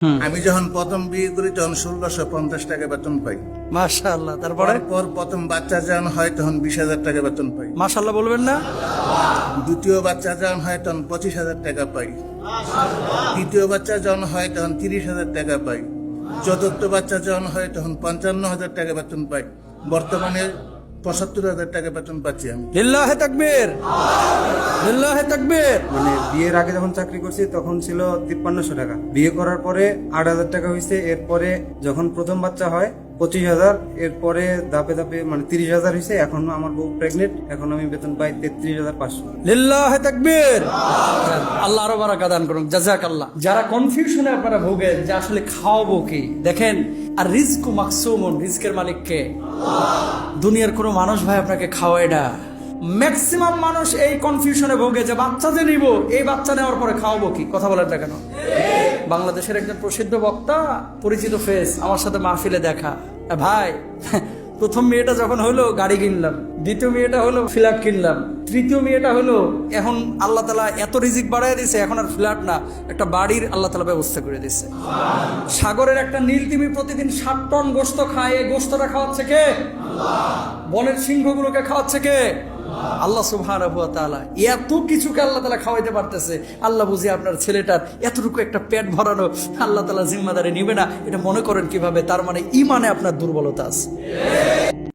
আমি যখন প্রথম বিয়ে করি তখন 1650 টাকা বেতন পাই। মাশাআল্লাহ। তারপরে পর প্রথম বাচ্চা যখন হয় তখন 20,000 টাকা বেতন পাই। মাশাআল্লাহ বলবেন না? দ্বিতীয় বাচ্চা যখন হয় তখন 25,000 টাকা পাই। তৃতীয় বাচ্চা যখন হয় তখন 30,000 টাকা পাই। চতুর্থ বাচ্চা যখন হয় তখন 55,000 টাকা বেতন পাই। বর্তমানে 75,000 টাকা বেতন পাচ্ছি আমি। লিল্লাহে তাকবীর, লিল্লাহে তাকবীর। মানে বিয়ের আগে যখন চাকরি করছি তখন ছিল 5300 টাকা, বিয়ে করার পরে 8,000 টাকা হয়েছে। এরপরে যখন প্রথম বাচ্চা হয় 25,000, এরপরে ধাপে ধাপে মানে 30,000 হয়েছে। এখন আমার বউ প্রেগনেন্ট, এখন আমি বেতন পাই 33,500। লিল্লাহে তাকবীর। আল্লাহ আরো বারাকা দান করুন, জাযাকাল্লাহ। যারা কনফিউশনে আপনারা ভোগেন যে আসলে খাওয়াবো কি, দেখেন আর রিজকু মাকসুমুন, রিজকের মালিক কে? দুনিয়ার কোনো মানুষ ভাই আপনাকে খাওয়ায় না। ম্যাক্সিমাম মানুষ এই কনফিউশনে ভোগে যে বাচ্চা যে নিব, এই বাচ্চা নেওয়ার পরে খাওয়াবো কি? কথা বলেন না কেন? বাংলাদেশের একজন প্রসিদ্ধ বক্তা, পরিচিত ফেস, আমার সাথে মাহফিলে দেখা। ভাই, প্রথম মেয়েটা যখন হলো গাড়ি কিনলাম, দ্বিতীয় মেয়েটা হলো ফ্ল্যাট কিনলাম, তৃতীয় মেয়েটা হলো এখন আল্লাহ তালা এত রিজিক বাড়াই দিছে, এখন আর ফ্ল্যাট না, একটা বাড়ির আল্লাহ তালা ব্যবস্থা করে দিচ্ছে। সাগরের একটা নীলতিমি প্রতিদিন 7 টন গোস্ত খায়, এই গোস্তটা খাওয়াচ্ছে কে? বনের সিংহগুলোকে খাওয়াচ্ছে কে? আল্লাহ সুবহানাহু ওয়া তাআলা। এত কিছুকে আল্লাহ তাআলা খাওয়াইতে পারতেছে। আল্লাহ বুঝি আপনার ছেলেটার এতটুকু একটা পেট ভরানো আল্লাহ তাআলা জিম্মাদারি নিবে না, এটা মনে করেন কিভাবে? তার মানে ঈমানে আপনার দুর্বলতা আছে।